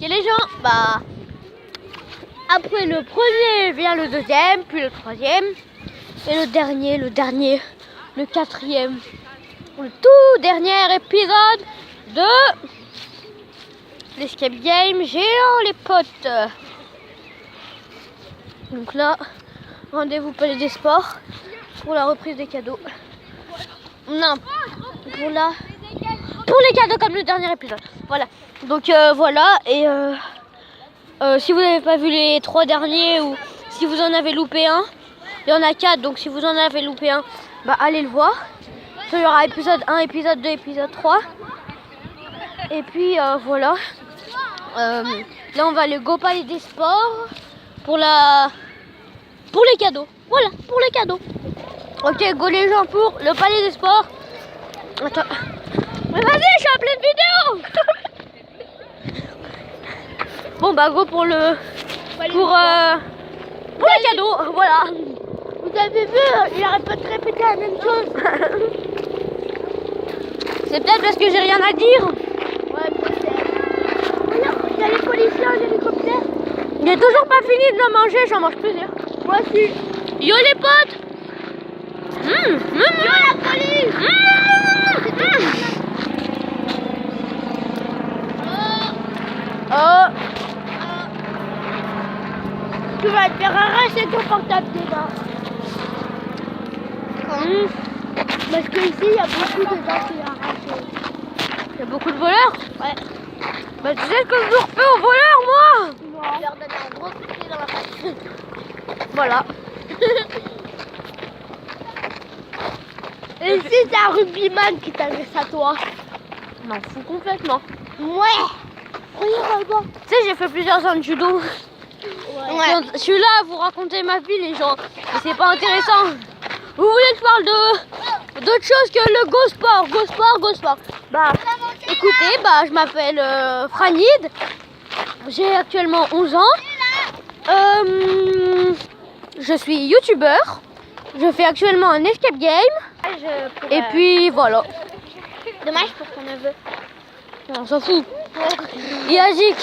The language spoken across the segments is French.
Ok les gens, bah après le premier vient le deuxième, puis le troisième, et le dernier, le quatrième, le tout dernier épisode de l'Escape Game géant les potes. Donc là, rendez-vous Palais des Sports pour la reprise des cadeaux. Non, pour les cadeaux comme le dernier épisode. Voilà. Donc voilà, et si vous n'avez pas vu les 3 derniers ou si vous en avez loupé un, il y en a 4, donc si vous en avez loupé un, bah allez le voir. Il y aura épisode 1, épisode 2, épisode 3. Et puis voilà. Là on va aller au Palais des Sports pour les cadeaux. Voilà, pour les cadeaux. Ok, go les gens pour le Palais des Sports. Attends. Mais vas-y, je suis en pleine vidéo. Bon bah go pour les cadeaux, voilà. Vous avez vu, il arrête pas de répéter la même chose. C'est peut-être parce que j'ai rien à dire. Ouais, peut-être. Regarde, il y a les policiers en hélicoptère. J'ai toujours pas fini de le manger, j'en mange plusieurs. Moi aussi. Yo les potes. Yo la police. Tu vas te faire arracher ton portable déjà. Parce que ici il y a beaucoup de gens qui arrachent. Il y a beaucoup de voleurs. Ouais. Bah tu sais ce que je refais aux voleurs moi. Non. Je leur donne un gros coup de pied dans la face. Voilà. Et si c'est un rugbyman qui t'agresse à toi? Je m'en fous complètement. Ouais. Regarde. Tu sais, j'ai fait plusieurs ans de judo. Ouais. Je suis là à vous raconter ma vie les gens. Mais c'est pas intéressant. Vous voulez que je parle d'autre chose que le Go Sport? Bah écoutez, bah je m'appelle Franid. J'ai actuellement 11 ans. Je suis youtubeur. Je fais actuellement un escape game. Et puis voilà. Dommage pour ton neveu. On s'en fout. Il a dit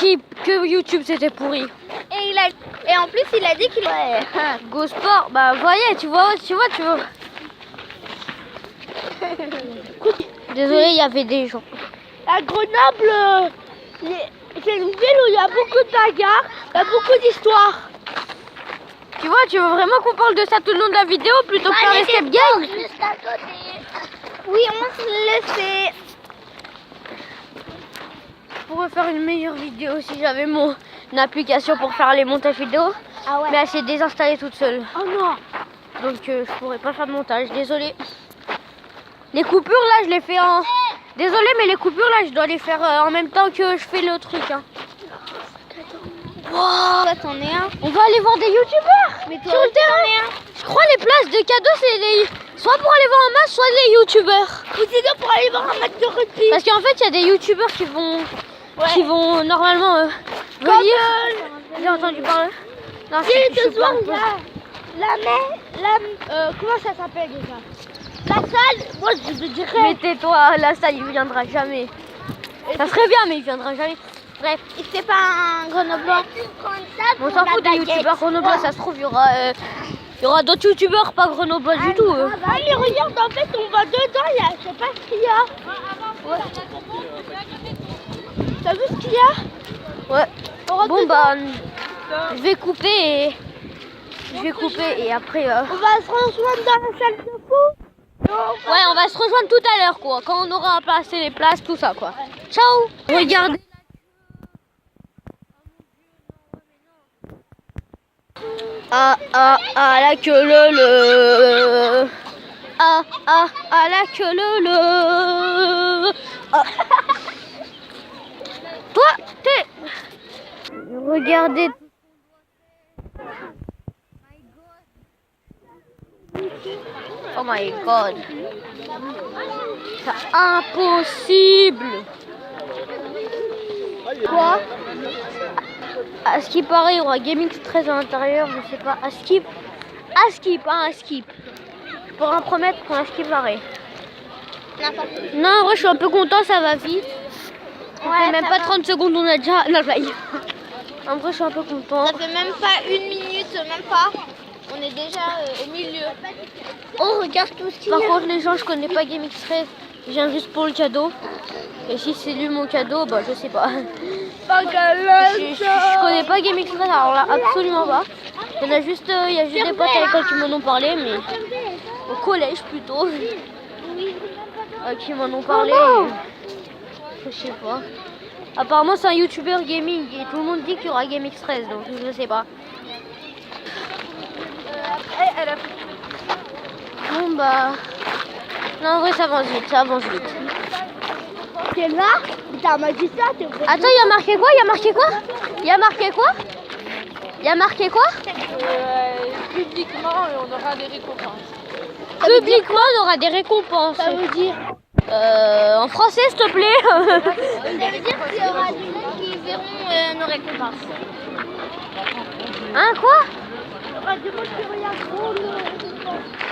que YouTube c'était pourri. Et en plus il a dit qu'il Go Sport, bah voyez, tu vois. Désolé, il y avait des gens. À Grenoble, c'est une ville où il y a beaucoup de bagarres, il y a beaucoup d'histoires. Tu vois, tu veux vraiment qu'on parle de ça tout le long de la vidéo plutôt que faire l'escape game? Juste à côté. Oui, on se le fait. Je pourrais faire une meilleure vidéo si j'avais mon application pour faire les montages vidéo. Ah ouais. Mais elle s'est désinstallée toute seule. Oh non. Donc je pourrais pas faire de montage, désolé. Les coupures là, je les fais en... Désolé, mais les coupures là, je dois les faire en même temps que je fais le truc. Hein. Wow. Toi, t'en es un. On va aller voir des youtubeurs Mais toi sur le aussi, t'en terrain. es un. Je crois les places de cadeaux, c'est soit pour aller voir en masse, soit les youtubeurs. Ou sinon pour aller voir un match de rugby. Parce qu'en fait, il y a des youtubeurs qui vont normalement Comme venir. J'ai entendu parler. Non, si je ce suis soir, pas- comment ça s'appelle déjà? La salle, moi je te dirais. Mais tais-toi, la salle, il viendra jamais. Ça serait bien, mais il viendra jamais. Bref, C'est pas un grenoblois. on s'en fout des youtubeurs grenoblois, ça se trouve, il y aura d'autres youtubeurs pas grenoblois du tout. Ah mais regarde, en fait on va dedans, je sais pas ce qu'il y a. Ouais. T'as vu ce qu'il y a? Ouais. On rentre Bon dedans. bah, je vais couper et après... On va se rejoindre dans la salle de foot. Ouais, on va se rejoindre tout à l'heure quoi, quand on aura placé les places, tout ça quoi. Ciao. Regardez. Ah la queue le. Ah la queue le. Ah. Toi, t'es. Regardez. Oh my god. C'est impossible. Quoi? À ce qui paraît, il y aura Gaming 13 à l'intérieur, je sais pas. À skip, pas un skip. Je pourrais en promettre qu'on a ce qui paraît. Non, en vrai, je suis un peu content, ça va vite. Ça fait même pas 30 secondes, on a déjà la veille. En vrai, je suis un peu contente. Ça fait même pas 1 minute, même pas. On est déjà au milieu. Oh, regarde tout ce qu'il y a. Par contre, les gens, je connais pas GameX 13. Je viens juste pour le cadeau. Et si c'est lui mon cadeau, bah je sais pas. Je connais pas GameX 13, alors là, absolument pas. Il y a juste des potes à l'école qui m'en ont parlé, mais au collège plutôt. Qui m'en ont parlé. Je sais pas. Apparemment, c'est un YouTuber gaming et tout le monde dit qu'il y aura GameX 13, donc je sais pas. Bon bah... Non, en vrai, ça avance vite, ça avance vite. C'est là. Putain, m'a dit ça, t'es vrai. Attends, il y a marqué quoi? Il y a marqué quoi? Il y a marqué quoi? Il y a marqué quoi? Publiquement, on aura des récompenses. Publiquement, on aura des récompenses. Ça veut dire. En français, s'il te plaît. Ça veut dire qu'il y aura des gens qui verront nos récompenses. Hein, quoi? Il y aura des gens qui regarderont nos récompenses.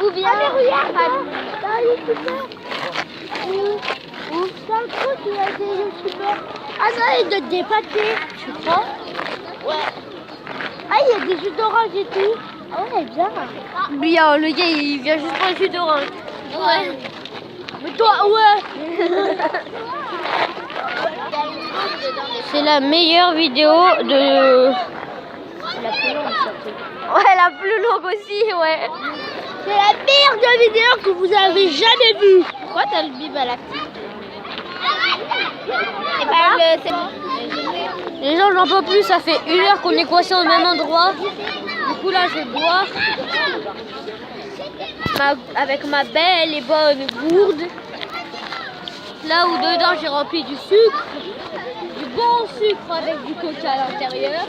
Ou bien... Ah, mais regarde, là, youtubeur. C'est un truc, il y a des youtubeurs. Ah non, ils donnent des pâtés. Tu crois? Ouais. Ah, il y a des jus d'orange et tout. Ah ouais, bien. Bien, le gars, il vient juste pour le jus d'orange. Ouais. Mais toi, ouais. C'est la meilleure vidéo de... La plus longue, surtout. Ouais, la plus longue aussi, ouais. C'est la meilleure vidéo que vous avez jamais vue. Pourquoi t'as le bib à la petite? C'est pas le... Les gens, j'en peux plus, ça fait 1 heure qu'on est coincés au même endroit. Du coup, là, je vais boire. Avec ma belle et bonne gourde. Là où dedans, j'ai rempli du sucre. Du bon sucre avec du coca à l'intérieur.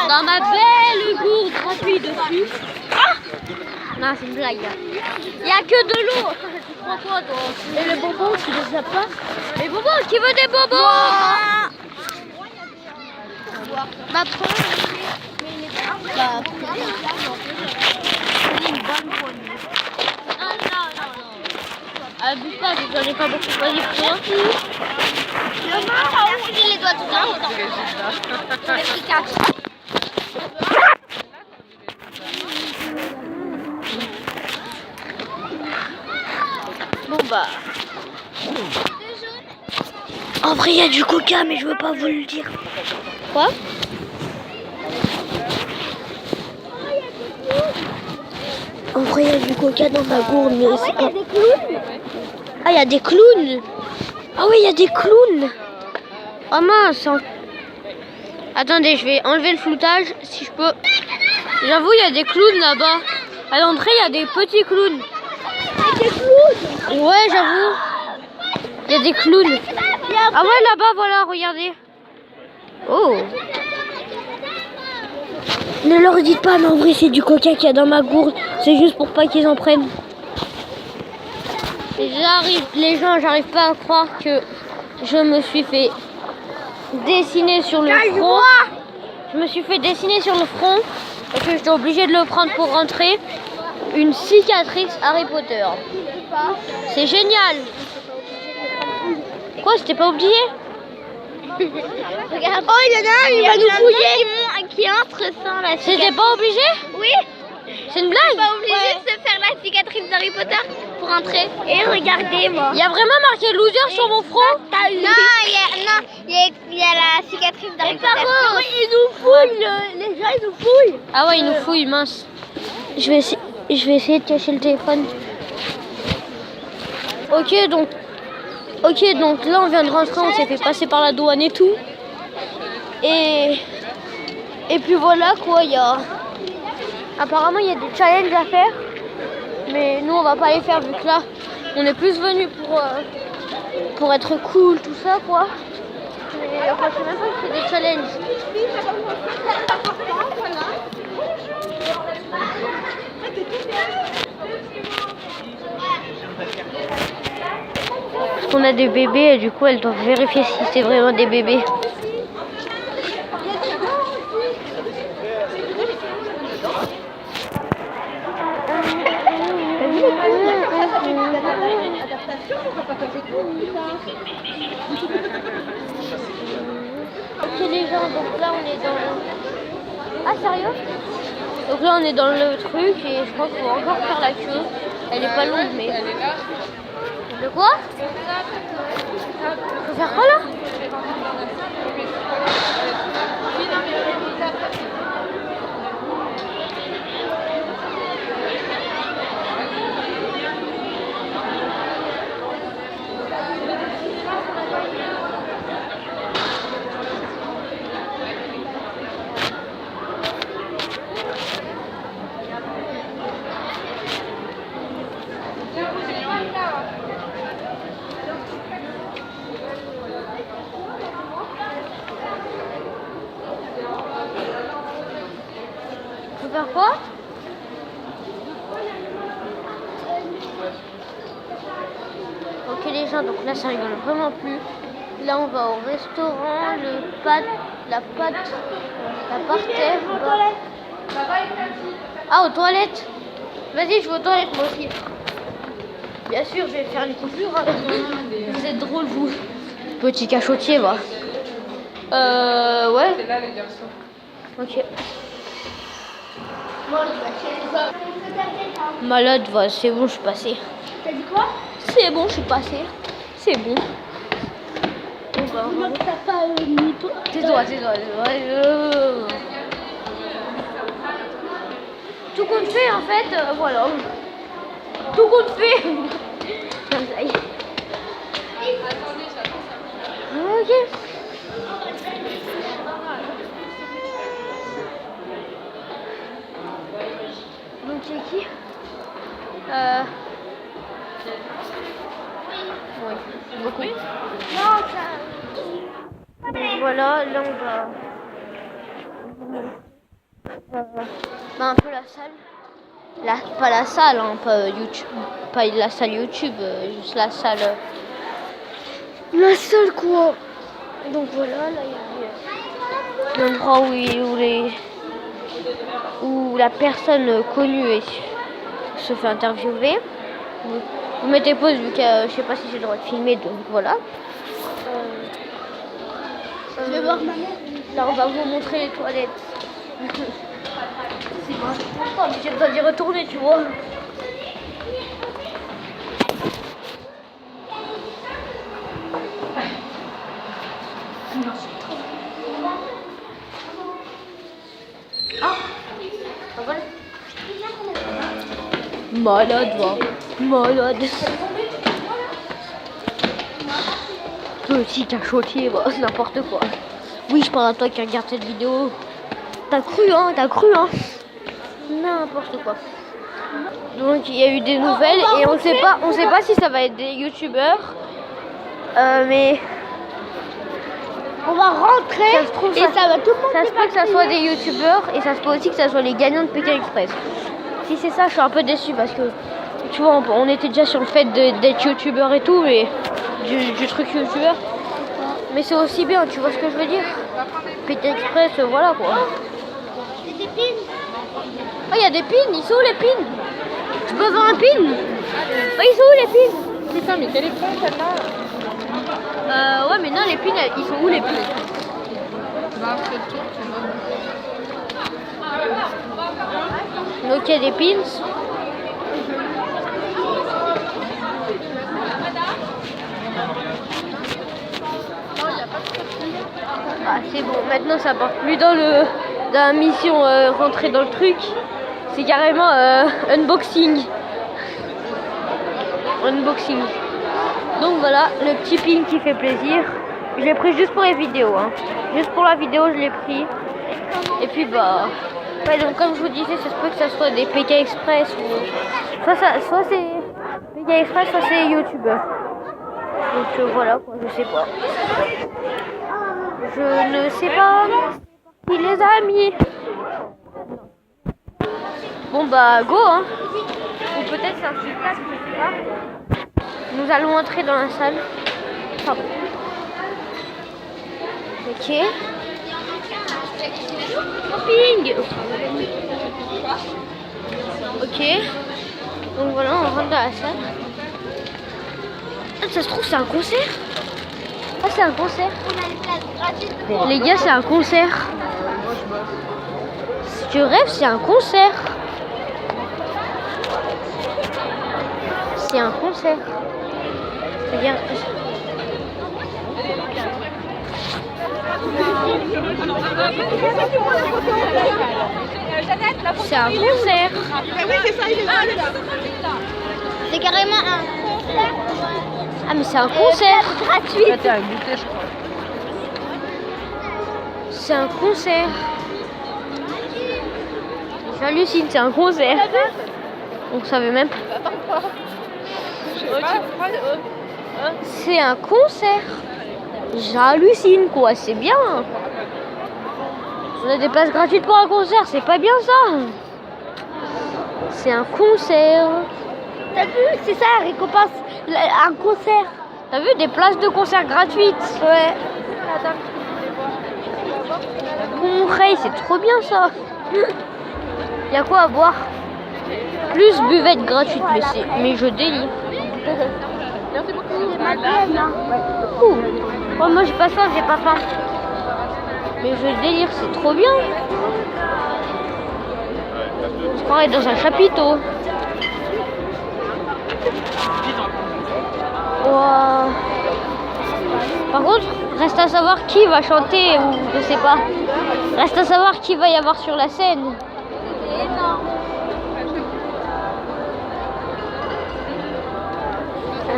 Dans ma belle gourde remplie de sucre. Non, c'est une blague. Il n'y a que de l'eau. Tu crois quoi, toi? Et le bonbon, tu les as pas? Les bonbons, qui veut des bonbons? Ma première. Bah, Abuse pas, j'en ai pas beaucoup. Vas-y, prends. maman, on oublie les doigts tout le temps. J'en ai pris 4. Bon bah. En vrai, il y a du coca, mais je veux pas vous le dire. Quoi? En vrai, il y a du coca dans ma gourde, mais c'est pas... des clowns. Ah, il y a des clowns. Ah oui, il y a des clowns. Oh mince. Attendez, je vais enlever le floutage si je peux. J'avoue, il y a des clowns là-bas. À l'entrée, il y a des petits clowns. Des clowns. Ouais, j'avoue. Il y a des clowns. Ah ouais, là-bas, voilà, regardez. Oh. Ne leur dites pas, mais en vrai, c'est du coca qu'il y a dans ma gourde. C'est juste pour pas qu'ils en prennent. Les gens, j'arrive pas à croire que je me suis fait dessiner sur le front. Je me suis fait dessiner sur le front et que j'étais obligée de le prendre pour rentrer. Une cicatrice Harry Potter. C'est génial. Quoi, c'était pas obligé? Regarde. Oh, il y en a un, il va nous fouiller. Qui entre sans la cicatrice. C'était pas obligé? Oui. C'est une blague? Pas obligé de se faire la cicatrice d'Harry Potter pour entrer. Et regardez, moi. Il y a vraiment marqué loser sur mon front? Non, il y a la cicatrice d'Harry Potter. Ils nous fouillent, les gens ils nous fouillent. Ah ouais, ils nous fouillent, mince. Je vais essayer de cacher le téléphone. Ok, donc là on vient de rentrer, on s'est fait passer par la douane et tout. Et puis voilà quoi, apparemment il y a des challenges à faire. Mais nous on va pas les faire vu que là on est plus venus pour être cool, tout ça quoi. Mais enfin je sais même pas si c'est des challenges. Parce qu'on a des bébés et du coup elles doivent vérifier si c'est vraiment des bébés. Ok les gens, donc là on est dans le... Ah sérieux? Donc là on est dans le truc et je crois qu'il faut encore faire la queue. Elle est pas longue mais... De quoi? Faut faire quoi là? Faut faire quoi? Ok les gens, donc là ça rigole vraiment plus. Là on va au restaurant, la parterre. Ah, aux toilettes. Vas-y, je vais aux toilettes moi aussi. Bien sûr, je vais faire une coupure. Hein. Vous êtes drôle vous. Petit cachotier, va. Ouais. C'est là les garçons. Ok. Malade, va, c'est bon, je suis passée. T'as dit quoi? C'est bon, je suis passée. C'est bon. Non, t'as pas mis toi. Tais-toi. Tout compte fait, en fait, voilà. Tout compte fait. Ça y est. Ok. Donc c'est qui? Oui, beaucoup. Non, ça. Voilà, là on va... un peu la salle. Pas la salle, hein, pas YouTube. Pas la salle YouTube, juste la salle... La salle quoi? Donc voilà, là il y a l'endroit où la personne connue se fait interviewer. Vous mettez pause vu que je sais pas si j'ai le droit de filmer, donc voilà. Je vais voir ma mère. Là on va vous montrer les toilettes. C'est bon. Oh, mais j'ai besoin d'y retourner, tu vois. Ah, voilà. Malade, va. Malade. Petit cachotier, va. N'importe quoi. Oui, je parle à toi qui regarde cette vidéo. T'as cru, hein. N'importe quoi. Donc il y a eu des nouvelles et on sait pas si ça va être des youtubeurs. Mais On va rentrer ça se trouve, et ça va tout le monde. ça se peut que ça soit des youtubeurs et ça se peut aussi que ça soit les gagnants de Pékin Express. Si c'est ça, je suis un peu déçue parce que tu vois, on était déjà sur le fait d'être youtubeur et tout, mais du truc youtubeur. Mais c'est aussi bien, tu vois ce que je veux dire. Pékin Express, voilà quoi. C'est des pins. Oh, il y a des pins, ils sont où les pins? Je peux avoir un pin? Oh, ils sont où les pins? Putain, mais quel écran celle-là? Ouais, mais non, les pins, ils sont où les pins? Bah, fais le tour, tu vois. Donc il y a des pins. Ah c'est bon, maintenant ça part plus dans la mission rentrer dans le truc. C'est carrément unboxing. Donc voilà, le petit pin qui fait plaisir. Je l'ai pris juste pour les vidéos. Hein. Juste pour la vidéo, je l'ai pris. Et puis bah... Ouais, donc comme je vous disais, ça se peut que ça soit des PK Express ou... Soit c'est PK Express, soit c'est YouTubeur. Donc voilà quoi, je sais pas. Je ne sais pas si les amis. Bon bah go hein. Ou peut-être c'est un spectacle, je sais pas. Nous allons entrer dans la salle. Pardon. Ok. Shopping. Ok. Donc voilà, on rentre dans la salle. Ça se trouve, c'est un concert. Ah, c'est un concert. Les gars, c'est un concert. Si tu rêves, c'est un concert. C'est un concert. Regarde. C'est un concert. C'est carrément un concert. Ah, mais c'est un concert. Gratuit. Là, t'as un goûter, je crois. C'est un concert. J'hallucine, c'est un concert. On savait même pas. C'est un concert. J'hallucine quoi, c'est bien. On a des places gratuites pour un concert, c'est pas bien ça. C'est un concert. T'as vu, c'est ça la récompense, un concert. T'as vu des places de concert gratuites? Ouais. Concret, c'est trop bien ça. Y a quoi à boire? Plus buvette gratuite, mais je délire. Merci beaucoup. Ouh. Oh, moi j'ai pas faim, j'ai pas faim. Mais je délire, c'est trop bien. On se croirait dans un chapiteau. Wow. Par contre, reste à savoir qui va chanter ou je sais pas. Reste à savoir qui va y avoir sur la scène.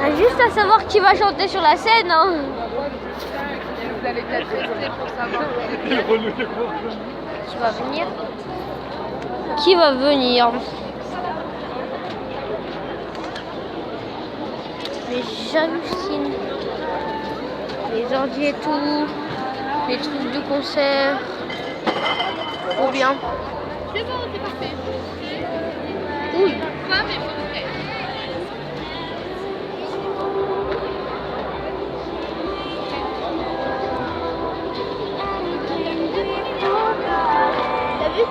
Reste juste à savoir qui va chanter sur la scène. Hein. Vous allez peut-être rester pour savoir. Qui va venir? Qui va venir? Mais j'hallucine. Les ordi et tout, les trucs de concert. Trop bien. C'est bon, c'est parfait. Oui. Ça, mais faut le faire.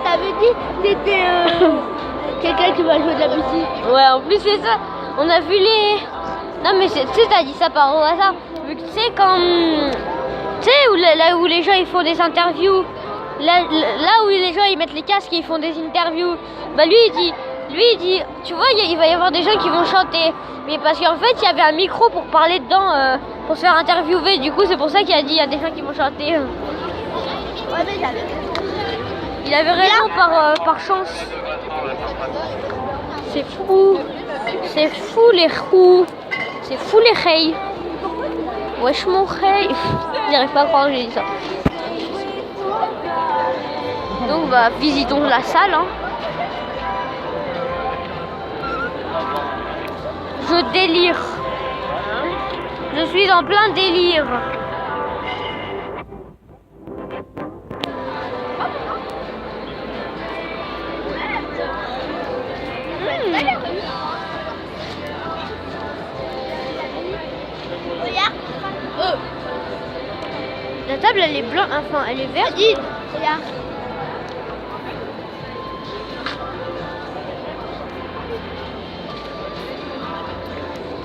T'avais dit que t'étais quelqu'un qui va jouer de la musique. Ouais, en plus c'est ça. On a vu les... Non mais tu sais, t'as dit ça par hasard. Vu que tu sais quand... Tu sais là où les gens ils font des interviews. Là où les gens ils mettent les casques et ils font des interviews. Bah lui il dit, tu vois, il va y avoir des gens qui vont chanter. Mais parce qu'en fait il y avait un micro pour parler dedans, pour se faire interviewer. Du coup c'est pour ça qu'il a dit il y a des gens qui vont chanter. Ouais, mais j'avais Il avait raison par chance. C'est fou. C'est fou les roues. C'est fou les reilles. Wesh mon rey. J'arrive pas à croire que j'ai dit ça. Donc bah visitons la salle. Hein. Je délire. Je suis en plein délire. Regarde. La table elle est blanche, enfin elle est verte. Vas-y, regarde.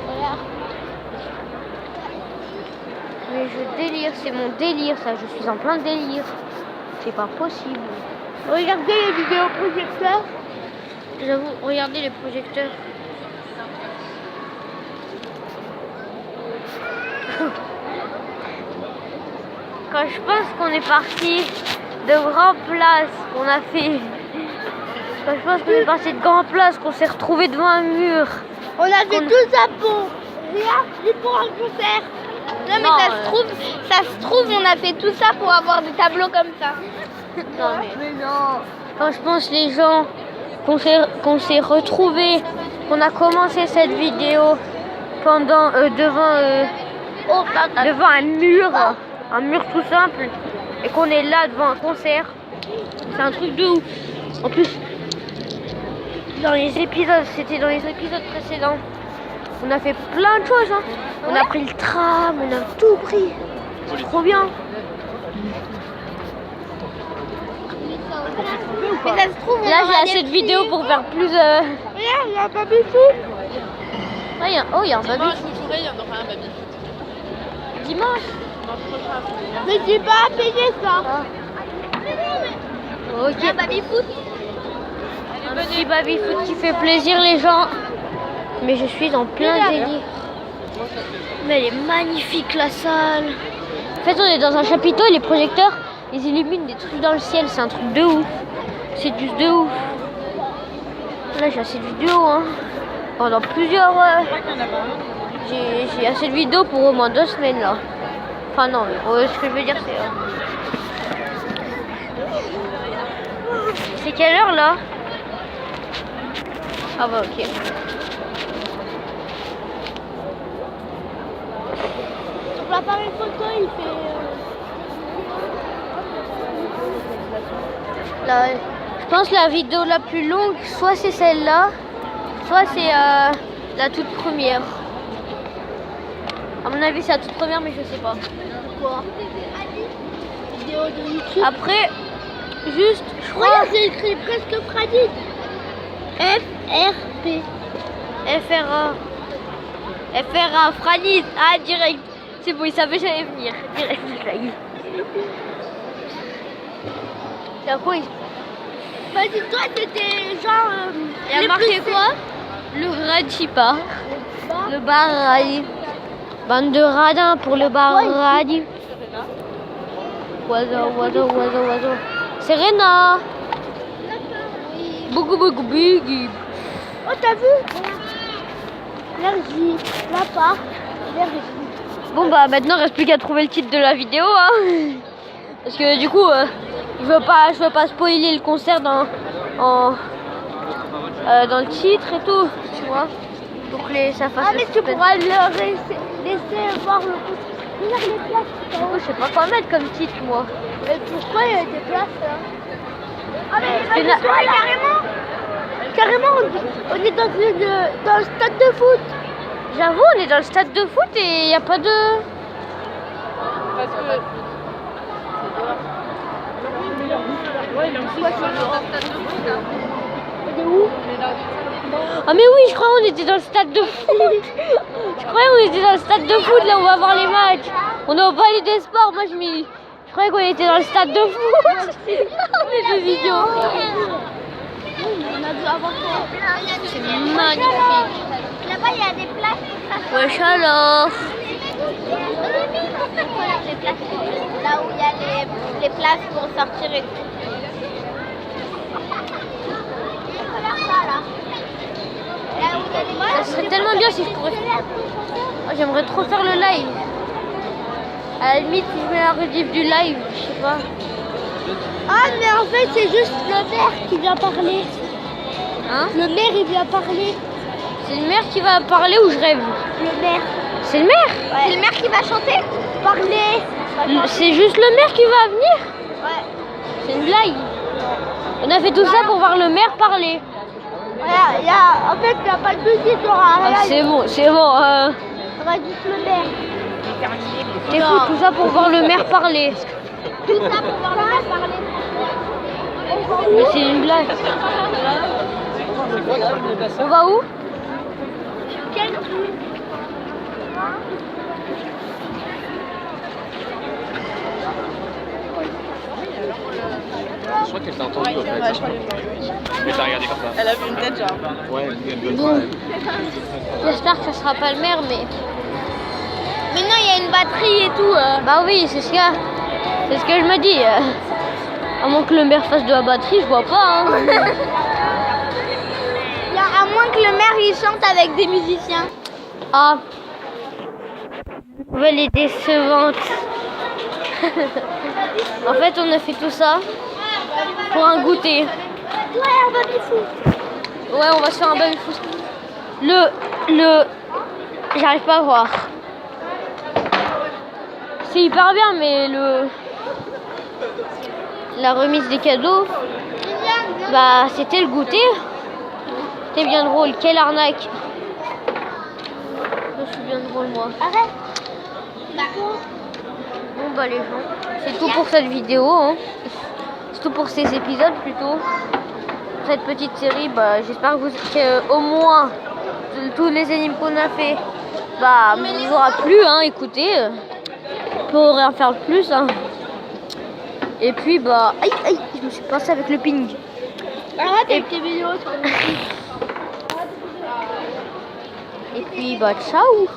Regarde. Mais je délire, c'est mon délire ça, je suis en plein délire. C'est pas possible. Regardez les vidéos projecteurs. J'avoue, regardez les projecteurs. Quand je pense qu'on est parti de Grand Place, qu'on a fait... Quand je pense qu'on est parti de Grand Place, qu'on s'est retrouvé devant un mur. On a fait tout ça pour rien, juste pour un concert. Non mais Non, ça se trouve, on a fait tout ça pour avoir des tableaux comme ça. Non, mais non. quand je pense les gens qu'on s'est retrouvés, qu'on a commencé cette vidéo pendant devant un mur tout simple, et qu'on est là devant un concert, c'est un truc de ouf. En plus, c'était dans les épisodes précédents, on a fait plein de choses. Hein. On a pris le tram, on a tout pris. C'est trop bien. Mais ça se trouve, Là, j'ai assez de vidéos pour faire plus. Regarde, il y a un baby-foot. Ah, il y a un baby. après, il y en aura un baby. Dimanche. Mais j'ai pas payé ça. Ok. Un petit baby-foot qui fait plaisir les gens. Mais je suis en plein délire. Mais elle est magnifique la salle. En fait on est dans un chapiteau et les projecteurs ils illuminent des trucs dans le ciel. C'est un truc de ouf. C'est juste de ouf. Là j'ai assez de vidéos hein. Pendant plusieurs j'ai assez de vidéos pour au moins 2 semaines là. Enfin non, ce que je veux dire c'est... C'est quelle heure là? Ah bah ok. Sur l'appareil photo, il fait... Là, je pense la vidéo la plus longue, soit c'est celle-là, soit c'est la toute première. À mon avis c'est la toute première mais je sais pas. Quoi? Vidéo de YouTube. Après, juste, je crois... Regarde, j'ai écrit presque Fradit. FRP. FRA. FRA, Franit. Ah, direct. C'est bon, il savait que j'allais venir. Direct, ça y est. C'est à quoi il... Bah dis-toi, c'était genre... Il a marqué quoi? Le Radipa. Le Baradi. Bande de radins pour le Baradi. Oiseau. Serena. Beaucoup big. Oh, t'as vu? L'énergie, la part, l'énergie. Bon bah maintenant il reste plus qu'à trouver le titre de la vidéo hein. Parce que du coup je veux pas spoiler le concert dans le titre et tout, tu vois. Pour que ça fasse Ah mais tu pourras leur laisser voir le coup. Regarde les places. Moi, je sais pas quoi mettre comme titre moi. Mais pourquoi il y a des places là? Ah mais C'est bah, carrément on est dans le stade de foot. J'avoue on est dans le stade de foot et il n'y a pas de... Parce que... Ouais, il a aussi. On est dans un stade de foot, hein. On est où? Ah mais oui je crois qu'on était dans le stade de foot. Je croyais qu'on était dans le stade de foot là où on va voir les matchs. On est au palais des sports, moi je croyais qu'on était dans le stade de foot. On est des idiots. On a dû avoir ça. C'est magnifique. Là-bas il y a des places. Wesh alors. Les places, là où il y a les places pour sortir et tout. Ça serait tellement bien si je pourrais... Oh, j'aimerais trop faire le live. À la limite si je mets la rediff du live, je sais pas. Ah mais en fait c'est juste le maire qui vient parler. Hein? Le maire il vient parler. C'est le maire qui va parler ou je rêve? Le maire. C'est le maire? Ouais. C'est le maire qui va chanter? Parler. C'est juste le maire qui va venir? Ouais. C'est une blague. On a fait tout ça pour voir le maire parler. Voilà, en fait il n'y a pas de musique, il y aura Ah, rien. c'est bon. Il y aura juste le maire. T'es fou, tout ça pour voir le maire parler. Tout ça pour voir le maire parler. Mais c'est une blague. On va où? Quel truc? Je crois qu'elle t'a entendu en fait. Ouais, je crois Mais t'as regardé comme ça. Elle a vu une tête genre. Ouais, elle donne Bon. J'espère que ça sera pas le maire, mais... Mais non, il y a une batterie et tout. Bah oui, c'est ce que je me dis. À moins que le maire fasse de la batterie, je vois pas. Hein. À moins que le maire il chante avec des musiciens. Ah. Nouvelle est décevante. En fait, on a fait tout ça pour un goûter. Ouais, un baby-foot. Ouais, on va se faire un baby-foot. J'arrive pas à voir. C'est hyper bien, mais la remise des cadeaux, bah c'était le goûter. C'était bien drôle. Quelle arnaque. Je suis bien drôle moi. Arrête. Bon bah les gens, c'est tout pour cette vidéo. Hein. C'est tout pour ces épisodes plutôt. Cette petite série, bah j'espère que au moins tous les énigmes qu'on a fait, bah, il vous aura plu, hein, écoutez. On peut rien faire de plus, hein. Et puis, bah, aïe, aïe, je me suis passé avec le ping. Arrête avec tes vidéos sur le Et puis, bah, ciao.